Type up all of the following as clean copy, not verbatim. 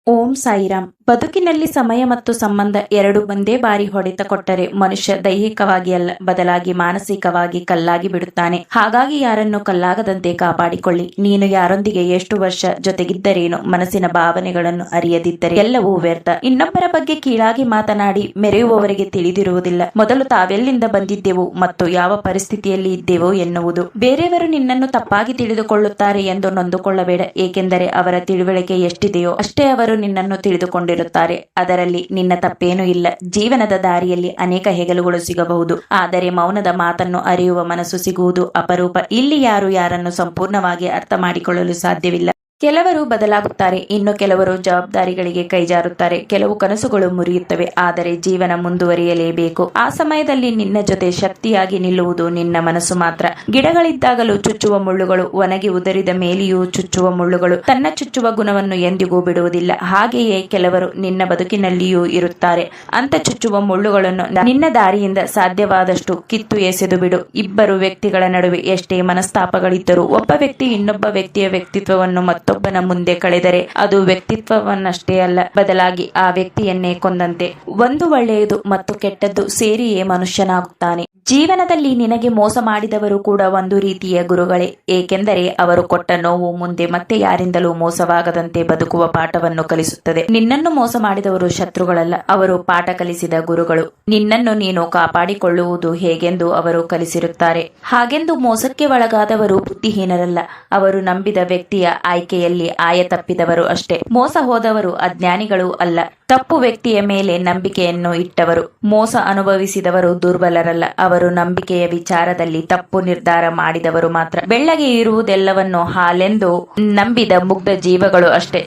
ಓಂ ಸಾಯಿರಾಮ್. ಬದುಕಿನಲ್ಲಿ ಸಮಯ ಮತ್ತು ಸಂಬಂಧ ಎರಡು ಒಂದೇ ಬಾರಿ ಹೊಡೆತ ಕೊಟ್ಟರೆ ಮನುಷ್ಯ ದೈಹಿಕವಾಗಿ ಅಲ್ಲ, ಬದಲಾಗಿ ಮಾನಸಿಕವಾಗಿ ಕಲ್ಲಾಗಿ ಬಿಡುತ್ತಾನೆ. ಹಾಗಾಗಿ ಯಾರನ್ನು ಕಲ್ಲಾಗದಂತೆ ಕಾಪಾಡಿಕೊಳ್ಳಿ. ನೀನು ಯಾರೊಂದಿಗೆ ಎಷ್ಟು ವರ್ಷ ಜೊತೆಗಿದ್ದರೇನು, ಮನಸ್ಸಿನ ಭಾವನೆಗಳನ್ನು ಅರಿಯದಿದ್ದರೆ ಎಲ್ಲವೂ ವ್ಯರ್ಥ. ಇನ್ನೊಬ್ಬರ ಬಗ್ಗೆ ಕೀಳಾಗಿ ಮಾತನಾಡಿ ಮೆರೆಯುವವರಿಗೆ ತಿಳಿದಿರುವುದಿಲ್ಲ ಮೊದಲು ತಾವೆಲ್ಲಿಂದ ಬಂದಿದ್ದೆವು ಮತ್ತು ಯಾವ ಪರಿಸ್ಥಿತಿಯಲ್ಲಿ ಇದ್ದೆವು ಎನ್ನುವುದು. ಬೇರೆಯವರು ನಿನ್ನನ್ನು ತಪ್ಪಾಗಿ ತಿಳಿದುಕೊಳ್ಳುತ್ತಾರೆ ಎಂದು ನೊಂದುಕೊಳ್ಳಬೇಡ, ಏಕೆಂದರೆ ಅವರ ತಿಳುವಳಿಕೆ ಎಷ್ಟಿದೆಯೋ ಅಷ್ಟೇ ಅವರು ನಿನ್ನನ್ನು ತಿಳಿದುಕೊಂಡಿರುತ್ತಾರೆ. ಅದರಲ್ಲಿ ನಿನ್ನ ತಪ್ಪೇನೂ ಇಲ್ಲ. ಜೀವನದ ದಾರಿಯಲ್ಲಿ ಅನೇಕ ಹೆಗಲುಗಳು ಸಿಗಬಹುದು, ಆದರೆ ಮೌನದ ಮಾತನ್ನು ಅರಿಯುವ ಮನಸ್ಸು ಸಿಗುವುದು ಅಪರೂಪ. ಇಲ್ಲಿ ಯಾರು ಯಾರನ್ನು ಸಂಪೂರ್ಣವಾಗಿ ಅರ್ಥ ಮಾಡಿಕೊಳ್ಳಲು ಸಾಧ್ಯವಿಲ್ಲ. ಕೆಲವರು ಬದಲಾಗುತ್ತಾರೆ, ಇನ್ನು ಕೆಲವರು ಜವಾಬ್ದಾರಿಗಳಿಗೆ ಕೈಜಾರುತ್ತಾರೆ. ಕೆಲವು ಕನಸುಗಳು ಮುರಿಯುತ್ತವೆ, ಆದರೆ ಜೀವನ ಮುಂದುವರಿಯಲೇಬೇಕು. ಆ ಸಮಯದಲ್ಲಿ ನಿನ್ನ ಜೊತೆ ಶಕ್ತಿಯಾಗಿ ನಿಲ್ಲುವುದು ನಿನ್ನ ಮನಸ್ಸು ಮಾತ್ರ. ಗಿಡಗಳಿದ್ದಾಗಲೂ ಚುಚ್ಚುವ ಮುಳ್ಳುಗಳು, ಒಣಗಿ ಉದರಿದ ಮೇಲೆಯೂ ಚುಚ್ಚುವ ಮುಳ್ಳುಗಳು ತನ್ನ ಚುಚ್ಚುವ ಗುಣವನ್ನು ಎಂದಿಗೂ ಬಿಡುವುದಿಲ್ಲ. ಹಾಗೆಯೇ ಕೆಲವರು ನಿನ್ನ ಬದುಕಿನಲ್ಲಿಯೂ ಇರುತ್ತಾರೆ. ಅಂತ ಚುಚ್ಚುವ ಮುಳ್ಳುಗಳನ್ನು ನಿನ್ನ ದಾರಿಯಿಂದ ಸಾಧ್ಯವಾದಷ್ಟು ಕಿತ್ತು ಎಸೆದು ಬಿಡು. ಇಬ್ಬರು ವ್ಯಕ್ತಿಗಳ ನಡುವೆ ಎಷ್ಟೇ ಮನಸ್ತಾಪಗಳಿದ್ದರೂ ಒಬ್ಬ ವ್ಯಕ್ತಿ ಇನ್ನೊಬ್ಬ ವ್ಯಕ್ತಿಯ ವ್ಯಕ್ತಿತ್ವವನ್ನು ಮತ್ತೊಬ್ಬನ ಮುಂದೆ ಕಳೆದರೆ ಅದು ವ್ಯಕ್ತಿತ್ವವನ್ನಷ್ಟೇ ಅಲ್ಲ, ಬದಲಾಗಿ ಆ ವ್ಯಕ್ತಿಯನ್ನೇ ಕೊಂದಂತೆ. ಒಂದು ಒಳ್ಳೆಯದು ಮತ್ತು ಕೆಟ್ಟದ್ದು ಸೇರಿಯೇ ಮನುಷ್ಯನಾಗುತ್ತಾನೆ. ಜೀವನದಲ್ಲಿ ನಿನಗೆ ಮೋಸ ಮಾಡಿದವರು ಕೂಡ ಒಂದು ರೀತಿಯ ಗುರುಗಳೇ, ಏಕೆಂದರೆ ಅವರು ಕೊಟ್ಟ ನೋವು ಮುಂದೆ ಮತ್ತೆ ಯಾರಿಂದಲೂ ಮೋಸವಾಗದಂತೆ ಬದುಕುವ ಪಾಠವನ್ನು ಕಲಿಸುತ್ತದೆ. ನಿನ್ನನ್ನು ಮೋಸ ಮಾಡಿದವರು ಶತ್ರುಗಳಲ್ಲ, ಅವರು ಪಾಠ ಕಲಿಸಿದ ಗುರುಗಳು. ನಿನ್ನನ್ನು ನೀನು ಕಾಪಾಡಿಕೊಳ್ಳುವುದು ಹೇಗೆಂದು ಅವರು ಕಲಿಸಿರುತ್ತಾರೆ. ಹಾಗೆಂದು ಮೋಸಕ್ಕೆ ಒಳಗಾದವರು ಬುದ್ಧಿಹೀನರಲ್ಲ, ಅವರು ನಂಬಿದ ವ್ಯಕ್ತಿಯ ಆಯ್ಕೆಯಲ್ಲಿ ಆಯ ತಪ್ಪಿದವರು ಅಷ್ಟೇ. ಮೋಸ ಹೋದವರು ಅಜ್ಞಾನಿಗಳೂ ಅಲ್ಲ, ತಪ್ಪು ವ್ಯಕ್ತಿಯ ಮೇಲೆ ನಂಬಿಕೆಯನ್ನು ಇಟ್ಟವರು. ಮೋಸ ಅನುಭವಿಸಿದವರು ದುರ್ಬಲರಲ್ಲ, ಅವರು ನಂಬಿಕೆಯ ವಿಚಾರದಲ್ಲಿ ತಪ್ಪು ನಿರ್ಧಾರ ಮಾಡಿದವರು ಮಾತ್ರ. ಬೆಳ್ಳಗೆ ಇರುವುದೆಲ್ಲವನ್ನು ಹಾಲೆಂದು ನಂಬಿದ ಮುಗ್ಧ ಜೀವಗಳು ಅಷ್ಟೇ.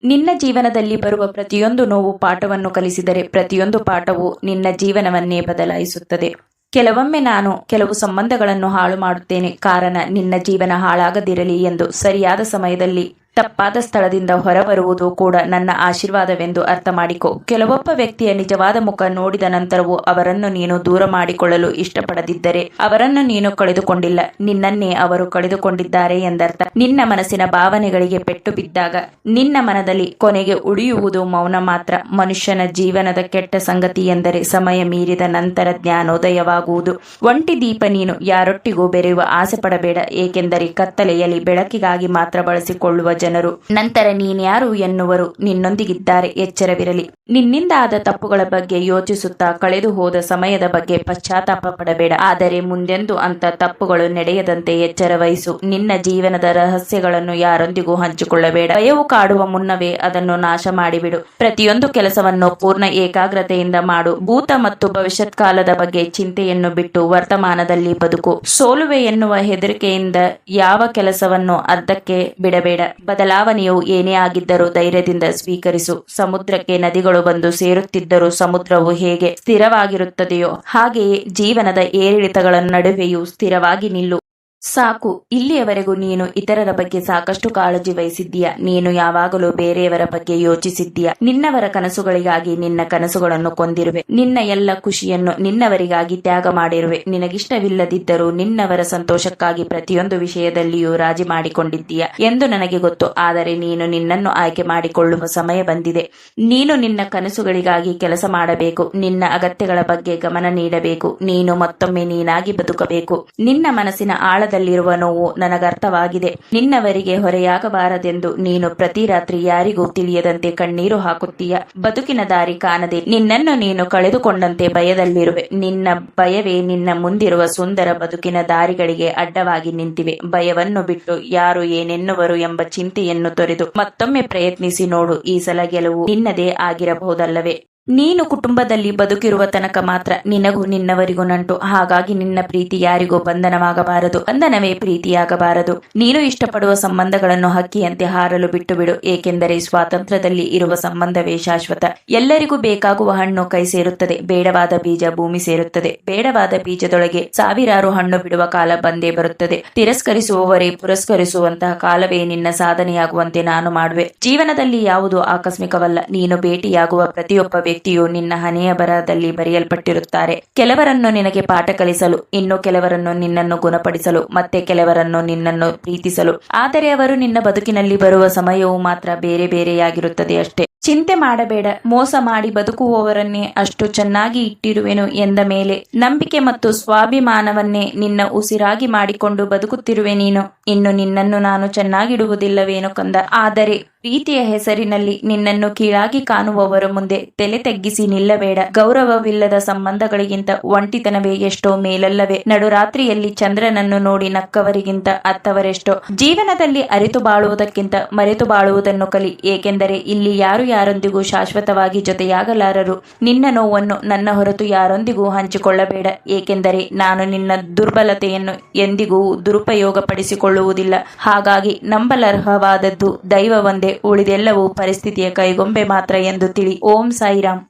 ನಿನ್ನ ಜೀವನದಲ್ಲಿ ಬರುವ ಪ್ರತಿಯೊಂದು ನೋವು ಪಾಠವನ್ನು ಕಲಿಸಿದರೆ ಪ್ರತಿಯೊಂದು ಪಾಠವು ನಿನ್ನ ಜೀವನವನ್ನೇ ಬದಲಾಯಿಸುತ್ತದೆ. ಕೆಲವೊಮ್ಮೆ ನಾನು ಕೆಲವು ಸಂಬಂಧಗಳನ್ನು ಹಾಳು ಮಾಡುತ್ತೇನೆ, ಕಾರಣ ನಿನ್ನ ಜೀವನ ಹಾಳಾಗದಿರಲಿ ಎಂದು. ಸರಿಯಾದ ಸಮಯದಲ್ಲಿ ತಪ್ಪಾದ ಸ್ಥಳದಿಂದ ಹೊರಬರುವುದು ಕೂಡ ನನ್ನ ಆಶೀರ್ವಾದವೆಂದು ಅರ್ಥ ಮಾಡಿಕೊ. ಕೆಲವೊಬ್ಬ ವ್ಯಕ್ತಿಯ ನಿಜವಾದ ಮುಖ ನೋಡಿದ ನಂತರವೂ ಅವರನ್ನು ನೀನು ದೂರ ಮಾಡಿಕೊಳ್ಳಲು ಇಷ್ಟಪಡದಿದ್ದರೆ ಅವರನ್ನು ನೀನು ಕಳೆದುಕೊಂಡಿಲ್ಲ, ನಿನ್ನನ್ನೇ ಅವರು ಕಳೆದುಕೊಂಡಿದ್ದಾರೆ ಎಂದರ್ಥ. ನಿನ್ನ ಮನಸ್ಸಿನ ಭಾವನೆಗಳಿಗೆ ಪೆಟ್ಟು ಬಿದ್ದಾಗ ನಿನ್ನ ಮನದಲ್ಲಿ ಕೊನೆಗೆ ಉಳಿಯುವುದು ಮೌನ ಮಾತ್ರ. ಮನುಷ್ಯನ ಜೀವನದ ಕೆಟ್ಟ ಸಂಗತಿ ಎಂದರೆ ಸಮಯ ಮೀರಿದ ನಂತರ ಜ್ಞಾನೋದಯವಾಗುವುದು. ಒಂಟಿ ದೀಪ ನೀನು, ಯಾರೊಟ್ಟಿಗೂ ಬೆರೆಯುವ ಆಸೆ ಪಡಬೇಡ, ಏಕೆಂದರೆ ಕತ್ತಲೆಯಲ್ಲಿ ಬೆಳಕಿಗಾಗಿ ಮಾತ್ರ ಬಳಸಿಕೊಳ್ಳುವ ಜನರು ನಂತರ ನೀನ್ಯಾರು ಎನ್ನುವರು ನಿನ್ನೊಂದಿಗಿದ್ದಾರೆ. ಎಚ್ಚರವಿರಲಿ. ನಿನ್ನಿಂದ ಆದ ತಪ್ಪುಗಳ ಬಗ್ಗೆ ಯೋಚಿಸುತ್ತಾ ಕಳೆದು ಹೋದ ಸಮಯದ ಬಗ್ಗೆ ಪಶ್ಚಾತ್ತಾಪ ಪಡಬೇಡ, ಆದರೆ ಮುಂದೆಂದೂ ಅಂತ ತಪ್ಪುಗಳು ನಡೆಯದಂತೆ ಎಚ್ಚರ ವಹಿಸು. ನಿನ್ನ ಜೀವನದ ರಹಸ್ಯಗಳನ್ನು ಯಾರೊಂದಿಗೂ ಹಂಚಿಕೊಳ್ಳಬೇಡ. ಭಯವು ಕಾಡುವ ಮುನ್ನವೇ ಅದನ್ನು ನಾಶ ಮಾಡಿಬಿಡು. ಪ್ರತಿಯೊಂದು ಕೆಲಸವನ್ನು ಪೂರ್ಣ ಏಕಾಗ್ರತೆಯಿಂದ ಮಾಡು. ಭೂತ ಮತ್ತು ಭವಿಷ್ಯತ್ ಕಾಲದ ಬಗ್ಗೆ ಚಿಂತೆಯನ್ನು ಬಿಟ್ಟು ವರ್ತಮಾನದಲ್ಲಿ ಬದುಕು. ಸೋಲುವೆ ಎನ್ನುವ ಹೆದರಿಕೆಯಿಂದ ಯಾವ ಕೆಲಸವನ್ನು ಅರ್ಧಕ್ಕೆ ಬಿಡಬೇಡ. ಬದಲಾವಣೆಯು ಏನೇ ಆಗಿದ್ದರೂ ಧೈರ್ಯದಿಂದ ಸ್ವೀಕರಿಸು. ಸಮುದ್ರಕ್ಕೆ ನದಿಗಳು ಬಂದು ಸೇರುತ್ತಿದ್ದರೂ ಸಮುದ್ರವು ಹೇಗೆ ಸ್ಥಿರವಾಗಿರುತ್ತದೆಯೋ ಹಾಗೆಯೇ ಜೀವನದ ಏರಿಳಿತಗಳ ನಡುವೆಯೂ ಸ್ಥಿರವಾಗಿ ನಿಲ್ಲು. ಸಾಕು. ಇಲ್ಲಿಯವರೆಗೂ ನೀನು ಇತರರ ಬಗ್ಗೆ ಸಾಕಷ್ಟು ಕಾಳಜಿ ವಹಿಸಿದ್ದೀಯ. ನೀನು ಯಾವಾಗಲೂ ಬೇರೆಯವರ ಬಗ್ಗೆ ಯೋಚಿಸಿದ್ದೀಯ. ನಿನ್ನವರ ಕನಸುಗಳಿಗಾಗಿ ನಿನ್ನ ಕನಸುಗಳನ್ನು ಕೊಂದಿರುವೆ. ನಿನ್ನ ಎಲ್ಲ ಖುಷಿಯನ್ನು ನಿನ್ನವರಿಗಾಗಿ ತ್ಯಾಗ ಮಾಡಿರುವೆ. ನಿನಗಿಷ್ಟವಿಲ್ಲದಿದ್ದರೂ ನಿನ್ನವರ ಸಂತೋಷಕ್ಕಾಗಿ ಪ್ರತಿಯೊಂದು ವಿಷಯದಲ್ಲಿಯೂ ರಾಜಿ ಮಾಡಿಕೊಂಡಿದ್ದೀಯ ಎಂದು ನನಗೆ ಗೊತ್ತು. ಆದರೆ ನೀನು ನಿನ್ನನ್ನು ಆಯ್ಕೆ ಮಾಡಿಕೊಳ್ಳುವ ಸಮಯ ಬಂದಿದೆ. ನೀನು ನಿನ್ನ ಕನಸುಗಳಿಗಾಗಿ ಕೆಲಸ ಮಾಡಬೇಕು. ನಿನ್ನ ಅಗತ್ಯಗಳ ಬಗ್ಗೆ ಗಮನ ನೀಡಬೇಕು. ನೀನು ಮತ್ತೊಮ್ಮೆ ನೀನಾಗಿ ಬದುಕಬೇಕು. ನಿನ್ನ ಮನಸ್ಸಿನ ಆಳದಲ್ಲಿರುವ ನೋವು ನನಗರ್ಥವಾಗಿದೆ. ನಿನ್ನವರಿಗೆ ಹೊರೆಯಾಗಬಾರದೆಂದು ನೀನು ಪ್ರತಿ ರಾತ್ರಿ ಯಾರಿಗೂ ತಿಳಿಯದಂತೆ ಕಣ್ಣೀರು ಹಾಕುತ್ತೀಯ. ಬದುಕಿನ ದಾರಿ ಕಾಣದೆ ನಿನ್ನನ್ನು ನೀನು ಕಳೆದುಕೊಂಡಂತೆ ಭಯದಲ್ಲಿರುವೆ. ನಿನ್ನ ಭಯವೇ ನಿನ್ನ ಮುಂದಿರುವ ಸುಂದರ ಬದುಕಿನ ದಾರಿಗಳಿಗೆ ಅಡ್ಡವಾಗಿ ನಿಂತಿವೆ. ಭಯವನ್ನು ಬಿಟ್ಟು ಯಾರು ಏನೆನ್ನುವರು ಎಂಬ ಚಿಂತೆಯನ್ನು ತೊರೆದು ಮತ್ತೊಮ್ಮೆ ಪ್ರಯತ್ನಿಸಿ ನೋಡು. ಈ ಸಲ ಗೆಲುವು ನಿನ್ನದೇ ಆಗಿರಬಹುದಲ್ಲವೇ? ನೀನು ಕುಟುಂಬದಲ್ಲಿ ಬದುಕಿರುವ ತನಕ ಮಾತ್ರ ನಿನಗೂ ನಿನ್ನವರಿಗೂ ನಂಟು. ಹಾಗಾಗಿ ನಿನ್ನ ಪ್ರೀತಿ ಯಾರಿಗೂ ಬಂಧನವಾಗಬಾರದು, ಬಂಧನವೇ ಪ್ರೀತಿಯಾಗಬಾರದು. ನೀನು ಇಷ್ಟಪಡುವ ಸಂಬಂಧಗಳನ್ನು ಹಕ್ಕಿಯಂತೆ ಹಾರಲು ಬಿಟ್ಟು ಬಿಡು, ಏಕೆಂದರೆ ಸ್ವಾತಂತ್ರ್ಯದಲ್ಲಿ ಇರುವ ಸಂಬಂಧವೇ ಶಾಶ್ವತ. ಎಲ್ಲರಿಗೂ ಬೇಕಾಗುವ ಹಣ್ಣು ಕೈ ಸೇರುತ್ತದೆ, ಬೇಡವಾದ ಬೀಜ ಭೂಮಿ ಸೇರುತ್ತದೆ. ಬೇಡವಾದ ಬೀಜದೊಳಗೆ ಸಾವಿರಾರು ಹಣ್ಣು ಬಿಡುವ ಕಾಲ ಬಂದೇ ಬರುತ್ತದೆ. ತಿರಸ್ಕರಿಸುವವರೇ ಪುರಸ್ಕರಿಸುವಂತಹ ಕಾಲವೇ ನಿನ್ನ ಸಾಧನೆಯಾಗುವಂತೆ ನಾನು ಮಾಡುವೆ. ಜೀವನದಲ್ಲಿ ಯಾವುದು ಆಕಸ್ಮಿಕವಲ್ಲ. ನೀನು ಭೇಟಿಯಾಗುವ ಪ್ರತಿಯೊಬ್ಬ ವ್ಯಕ್ತಿಯು ನಿನ್ನ ಹಣೆಯ ಬರಹದಲ್ಲಿ ಬರೆಯಲ್ಪಟ್ಟಿರುತ್ತಾರೆ. ಕೆಲವರನ್ನು ನಿನಗೆ ಪಾಠ ಕಲಿಸಲು, ಇನ್ನು ಕೆಲವರನ್ನು ನಿನ್ನನ್ನು ಗುಣಪಡಿಸಲು, ಮತ್ತೆ ಕೆಲವರನ್ನು ನಿನ್ನನ್ನು ಪ್ರೀತಿಸಲು. ಆದರೆ ಅವರು ನಿನ್ನ ಬದುಕಿನಲ್ಲಿ ಬರುವ ಸಮಯವು ಮಾತ್ರ ಬೇರೆ ಬೇರೆಯಾಗಿರುತ್ತದೆ ಅಷ್ಟೇ. ಚಿಂತೆ ಮಾಡಬೇಡ, ಮೋಸ ಮಾಡಿ ಬದುಕುವವರನ್ನೇ ಅಷ್ಟು ಚೆನ್ನಾಗಿ ಇಟ್ಟಿರುವೆನು ಎಂದ ಮೇಲೆ ನಂಬಿಕೆ ಮತ್ತು ಸ್ವಾಭಿಮಾನವನ್ನೇ ನಿನ್ನ ಉಸಿರಾಗಿ ಮಾಡಿಕೊಂಡು ಬದುಕುತ್ತಿರುವೆ ನೀನು. ಇನ್ನು ನಿನ್ನನ್ನು ನಾನು ಚೆನ್ನಾಗಿಡುವುದಿಲ್ಲವೇನು ಕಂದ. ಆದರೆ ಪ್ರೀತಿಯ ಹೆಸರಿನಲ್ಲಿ ನಿನ್ನನ್ನು ಕೀಳಾಗಿ ಕಾಣುವವರ ಮುಂದೆ ತಲೆ ತಗ್ಗಿಸಿ ನಿಲ್ಲಬೇಡ. ಗೌರವವಿಲ್ಲದ ಸಂಬಂಧಗಳಿಗಿಂತ ಒಂಟಿತನವೇ ಎಷ್ಟೋ ಮೇಲಲ್ಲವೇ? ನಡುರಾತ್ರಿಯಲ್ಲಿ ಚಂದ್ರನನ್ನು ನೋಡಿ ನಕ್ಕವರಿಗಿಂತ ಅತ್ತವರೆಷ್ಟೋ. ಜೀವನದಲ್ಲಿ ಅರಿತು ಬಾಳುವುದಕ್ಕಿಂತ ಮರೆತು ಬಾಳುವುದನ್ನು ಕಲಿ, ಏಕೆಂದರೆ ಇಲ್ಲಿ ಯಾರು ಯಾರೊಂದಿಗೂ ಶಾಶ್ವತವಾಗಿ ಜೊತೆಯಾಗಲಾರರು. ನಿನ್ನ ನೋವನ್ನು ನನ್ನ ಹೊರತು ಯಾರೊಂದಿಗೂ ಹಂಚಿಕೊಳ್ಳಬೇಡ, ಏಕೆಂದರೆ ನಾನು ನಿನ್ನ ದುರ್ಬಲತೆಯನ್ನು ಎಂದಿಗೂ ದುರುಪಯೋಗಪಡಿಸಿಕೊಳ್ಳುವುದಿಲ್ಲ. ಹಾಗಾಗಿ ನಂಬಲರ್ಹವಾದದ್ದು ದೈವ ಒಂದೇ, ಉಳಿದೆಲ್ಲವೂ ಪರಿಸ್ಥಿತಿಯ ಕೈಗೊಂಬೆ ಮಾತ್ರ ಎಂದು ತಿಳಿ. ಓಂ ಸಾಯಿರಾಮ್.